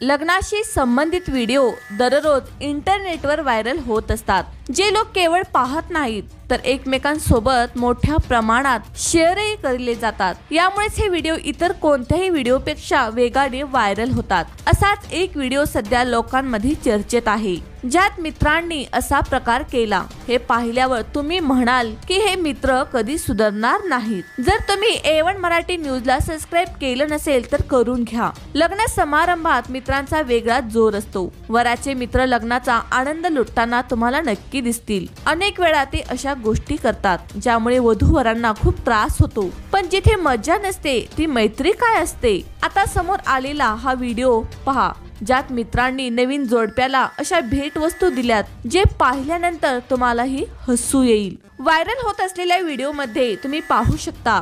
लग्नाशी संबंधित व्हिडिओ दररोज इंटरनेटवर व्हायरल होत असतात, जे लोक केवळ पाहत नाहीत तर एकमेकांसोबत मोठ्या प्रमाणात शेअरही केले जातात। यामुळेच हे व्हिडिओ इतर कोणत्याही व्हिडिओपेक्षा वेगाने व्हायरल होतात। असाच एक व्हिडिओ सध्या लोकांमध्ये चर्चेत आहे, ज्यात मित्रांनी असा प्रकार केला। हे पाहिल्यावर तुम्ही म्हणाल की हे मित्र कधी सुधारणार नाहीत। जर तुम्ही A1 मराठी न्यूजला सबस्क्राइब केलं नसेल तर करून घ्या। लग्न समारंभात मित्रांचा वेगळा जोर असतो। वराचे मित्र लग्नाचा आनंद लुटताना तुम्हाला नक्की दिसतील। अनेक वेळा ते अशा गोष्टी करतात ज्यामुळे वधूवरांना खूप त्रास होतो, पण जिथे मज्जा नसते ती मैत्री काय असते। आता समोर आलेला हा व्हिडिओ पहा, ज्यात मित्रांनी नवीन जोडप्याला अशा भेटवस्तू दिल्यात, जे पाहिल्यानंतर तुम्हालाही हसू येईल। व्हायरल होत असलेल्या व्हिडिओमध्ये तुम्ही पाहू शकता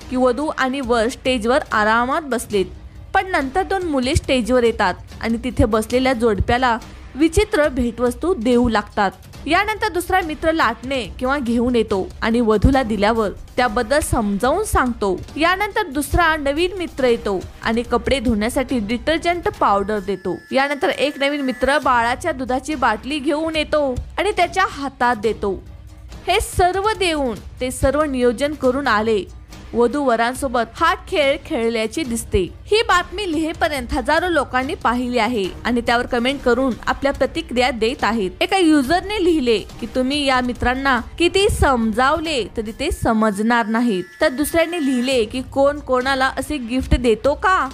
की वधू आणि वर स्टेजवर आरामात बसलेत, पण नंतर दोन मुले स्टेजवर येतात आणि तिथे बसलेल्या जोडप्याला विचित्र भेटवस्तू देऊ लागतात। यानंतर दुसरा मित्र लाटणे किंवा घेऊन येतो आणि वधूला दिल्यावर त्याबद्दल समजावून सांगतो। यानंतर दुसरा नवीन मित्र येतो आणि कपडे धुण्यासाठी डिटर्जंट पावडर देतो। यानंतर एक नवीन मित्र बाळाच्या दुधाची बाटली घेऊन येतो आणि त्याच्या हातात देतो। हे सर्व देऊन ते सर्व नियोजन करून आले। वधू वरांसोबत हा खेळ खेळल्याची दिसते। ही बातमी लिहेपर्यंत हजारो लोकांनी पाहिली आहे आणि त्यावर कमेंट करून आपल्या प्रतिक्रिया देत आहेत। एका युजरने लिहिले की तुम्ही या मित्रांना किती समजावले तरी ते समजणार नाहीत, तर दुसऱ्याने लिहिले की कोण कोणाला असे गिफ्ट देतो का।